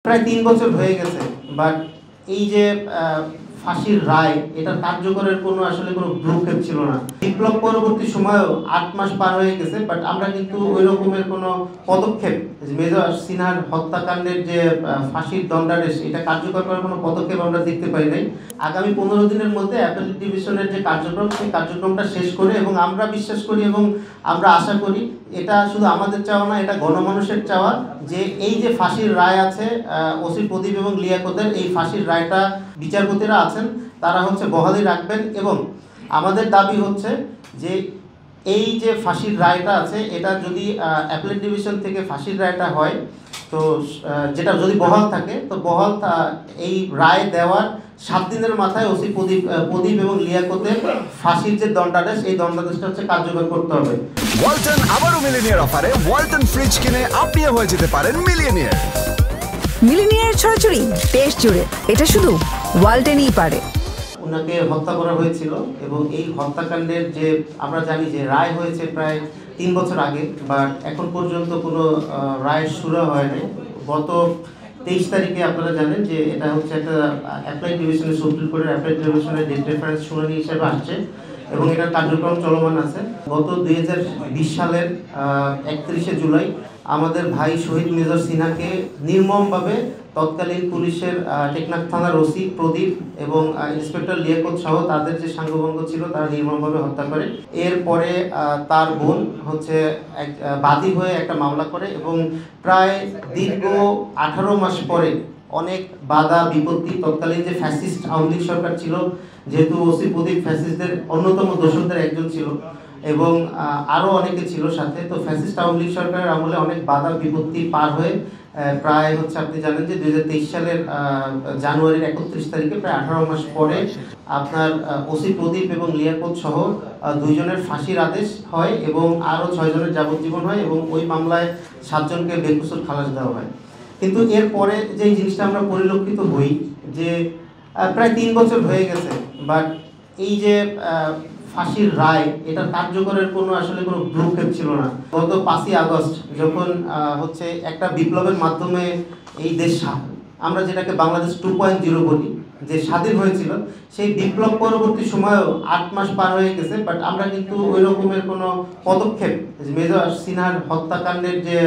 প্রায় ৩ বছর হয়ে গেছে, বাট এই যে ফাঁসির রায় এটার কার্যকরের কোনো আসলে কোনো ব্লুপ্রিন্ট ছিল না। বিপ্লব পরবর্তী সময়েও ৮ মাস পার হয়ে গেছে, বাট আমরা কিন্তু ওই রকমের কোনো পদক্ষেপ, মেজর সিনহার হত্যাকাণ্ডের যে ফাঁসির দণ্ডাদেশ এটা কার্যকর করার কোনো পদক্ষেপ আমরা দেখতে পাই নাই। আগামী ১৫ দিনের মধ্যে অ্যাপেলেট ডিভিশনের যে কার্যক্রম সেই কার্যক্রমটা শেষ করে, এবং আমরা বিশ্বাস করি এবং আমরা আশা করি এটা শুধু আমাদের চাওয়া না, এটা গণমানুষের চাওয়া, যে এই যে ফাঁসির রায় আছে ওসি প্রদীপ এবং লিয়াকতের, এই ফাঁসির রায়টা বিচারপতিরা আছেন তারা বহালি রাখবেন। এবং আমাদের দাবি হচ্ছে যে এই যে ফাঁসির রায়টা আছে এটা যদি অ্যাপেলেট ডিভিশন থেকে ফাঁসির রায়টা হয়, তো যেটা যদি বহাল থাকে, তো বহাল এই রায় দেওয়ার 7 দিনের মাথায় ওসি প্রদীপ এবং লিয়াকতের ফাঁসির যে দণ্ডাদেশ, এই দণ্ডাদেশটা কার্যকর করতে হবে। ওয়ালটন আবারও মিলিনিয়ার অফারে ওয়ালটন ফ্রিজ কিনে আপনিও হয়ে যেতে পারেন মিলিয়নিয়ার। মিলিনিয়ার ছড়াছড়ি দেশ জুড়ে, এটা শুধু ওয়ালটনই পারে। ওনাকে হত্যা করা হয়েছিল, এবং এই হত্যাকাণ্ডের যে আমরা জানি যে রায় হয়েছে প্রায় 3 বছর আগে, বাট এখন পর্যন্ত কোনো রায়ের শুরু হয়নি। গত 23 তারিখে আপনারা জানেন যে এটা একটা অ্যাপ্লাইড ডিভিশনের সুপ্রিম কোর্টের অ্যাপ্লাইড ডিভিশনের ডেট রেফারেন্স শুনানি হিসেবে আসছে, এবং এটার কার্যক্রম চলমান আছে। গত 2020 সালের 31শে জুলাই আমাদের ভাই শহীদ মেজর সিনহাকে নির্মমভাবে তৎকালীন পুলিশের টেকনাফ থানার ওসি প্রদীপ এবং ইন্সপেক্টর লিয়াকত সহ তাদের যে সাঙ্গভঙ্গ ছিল তারা নির্মমভাবে হত্যা করে। এরপরে তার বোন এক বাদী হয়ে একটা মামলা করে, এবং প্রায় দীর্ঘ 18 মাস পরে অনেক বাধা বিপত্তি, তৎকালীন যে ফ্যাসিস্ট আওয়ামী লীগ সরকার ছিল, যেহেতু ওসি প্রদীপ ফ্যাসিস্টদের অন্যতম দোষরদের একজন ছিল, এবং আরও অনেকে ছিল সাথে, তো ফ্যাসিস্ট আওয়ামী লীগ সরকারের আমলে অনেক বাধা বিপত্তি পার হয়ে প্রায় আপনি জানেন যে 2023 সালের জানুয়ারির 31 তারিখে প্রায় 18 মাস পরে আপনার ওসি প্রদীপ এবং লিয়াকত সহ 2 জনের ফাঁসির আদেশ হয়, এবং আরও 6 জনের যাবজ্জীবন হয়, এবং ওই মামলায় 7 জনকে বেকসুর খালাস দেওয়া হয়। কিন্তু এরপরে যে জিনিসটা আমরা পরিলক্ষিত হই যে প্রায় 3 বছর হয়ে গেছে, বাট এই যে ফাঁসির রায় এটার কার্যকরের কোনো আসলে কোনো ব্লুপ্রিন্ট ছিল না। গত 5ই আগস্ট যখন একটা বিপ্লবের মাধ্যমে এই দেশ, আমরা যেটাকে বাংলাদেশ 2.0 বলি, যে স্বাধীন হয়েছিল, সেই বিপ্লব পরবর্তী সময়েও 8 মাস পার হয়ে গেছে, বাট আমরা কিন্তু ওই রকমের কোনো পদক্ষেপ, মেজর সিনহার হত্যাকাণ্ডের যে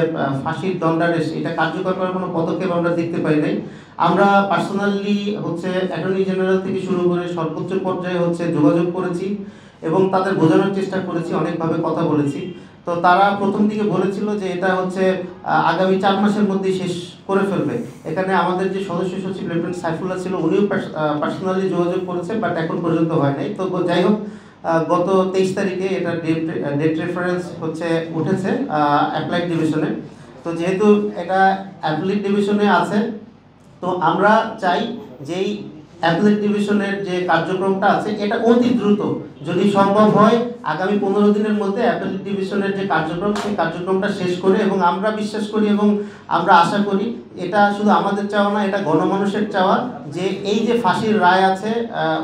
ফাঁসির দণ্ডাদেশ এটা কার্যকর করার কোনো পদক্ষেপ আমরা দেখতে পাই নাই। আমরা পার্সোনালি অ্যাটর্নি জেনারেল থেকে শুরু করে সর্বোচ্চ পর্যায়ে যোগাযোগ করেছি, এবং তাদের বোঝানোর চেষ্টা করেছি, অনেকভাবে কথা বলেছি। তো তারা প্রথম দিকে বলেছিল যে এটা আগামী 4 মাসের মধ্যেই শেষ করে ফেলবে। এখানে আমাদের যে সদস্য সচিব লেফটেন্যান্ট সাইফুল্লাহ ছিল, উনিও পার্সোনালি যোগাযোগ করেছে, বাট এখন পর্যন্ত হয় নাই। তো যাই হোক, গত 23 তারিখে এটা ডেট রেফারেন্স উঠেছে অ্যাপ্লাইড ডিভিশনে। তো যেহেতু এটা অ্যাপ্লাইড ডিভিশনে আছে, তো আমরা চাই যেই অ্যাপেলেট ডিভিশনের যে কার্যক্রমটা আছে এটা অতি দ্রুত যদি সম্ভব হয় আগামী 15 দিনের মধ্যে অ্যাপেলেট ডিভিশনের যে কার্যক্রম সেই কার্যক্রমটা শেষ করে, এবং আমরা বিশ্বাস করি এবং আমরা আশা করি এটা শুধু আমাদের চাওয়া না, এটা গণমানুষের চাওয়া, যে এই যে ফাঁসির রায় আছে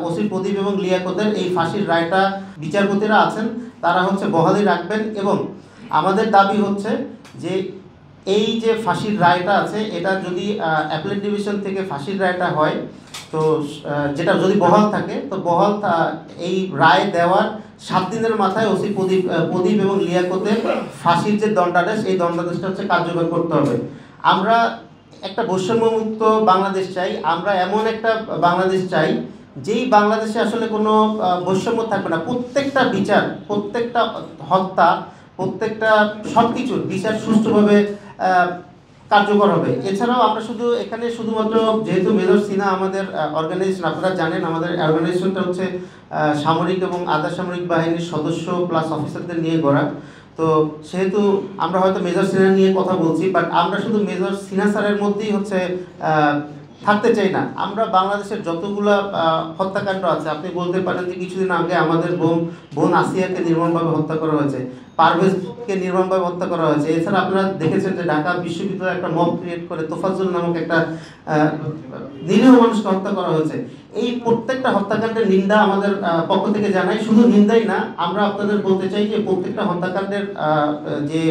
ওসি প্রদীপ এবং লিয়াকতের, এই ফাঁসির রায়টা বিচারপতিরা আছেন তারা বহালি রাখবেন। এবং আমাদের দাবি যে এই যে ফাঁসির রায়টা আছে এটা যদি অ্যাপেলেট ডিভিশন থেকে ফাঁসির রায়টা হয়, তো যেটা যদি বহাল থাকে, তো বহাল এই রায় দেওয়ার 7 দিনের মাথায় ওসি প্রদীপ এবং লিয়াকতের ফাঁসির যে দণ্ডাদেশ, এই দণ্ডাদেশটা কার্যকর করতে হবে। আমরা একটা বৈষম্যমুক্ত বাংলাদেশ চাই, আমরা এমন একটা বাংলাদেশ চাই যেই বাংলাদেশে আসলে কোনো বৈষম্য থাকবে না। প্রত্যেকটা বিচার, প্রত্যেকটা হত্যা, প্রত্যেকটা সব কিছুর বিচার সুষ্ঠুভাবে কার্যকর হবে। এছাড়াও আমরা এখানে শুধুমাত্র, যেহেতু মেজর সিনহা আমাদের অর্গানাইজেশন, আপনারা জানেন আমাদের অর্গানাইজেশনটা সামরিক এবং আধা সামরিক বাহিনীর সদস্য প্লাস অফিসারদের নিয়ে গড়া। তো সেহেতু আমরা হয়তো মেজর সিনহা নিয়ে কথা বলছি, বাট আমরা শুধু মেজর সিনহা স্যারের মধ্যেই থাকতে চাই না। আমরা বাংলাদেশের যতগুলো হত্যাকাণ্ড আছে, আপনি বলতে পারেন যে কিছুদিন আগে আমাদের বোন আসিয়াকে নির্মমভাবে হত্যা করা হয়েছে, পারভেজকে নির্মমভাবে হত্যা করা হয়েছে। এছাড়া আপনারা দেখেছেন যে ঢাকা বিশ্ববিদ্যালয়ে একটা মব ক্রিয়েট করে তোফাজ্জল নামক একটা নিরীহ মানুষকে হত্যা করা হয়েছে। এই প্রত্যেকটা হত্যাকাণ্ডের নিন্দা আমাদের পক্ষ থেকে জানাই। শুধু নিন্দাই না, আমরা আপনাদের বলতে চাই যে প্রত্যেকটা হত্যাকাণ্ডের যে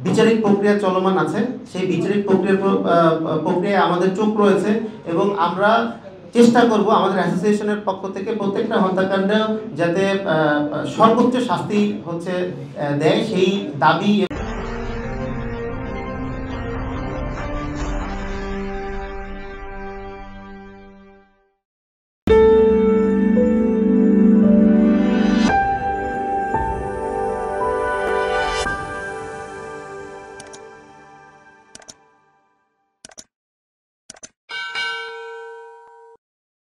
বিচারিক প্রক্রিয়া চলমান আছে। সেই বিচারিক প্রক্রিয়ায় আমাদের চোখ রয়েছে এবং আমরা চেষ্টা করব আমাদের অ্যাসোসিয়েশনের পক্ষ থেকে প্রত্যেকটা হত্যাকাণ্ড যাতে সর্বোচ্চ শাস্তি দেয় সেই দাবি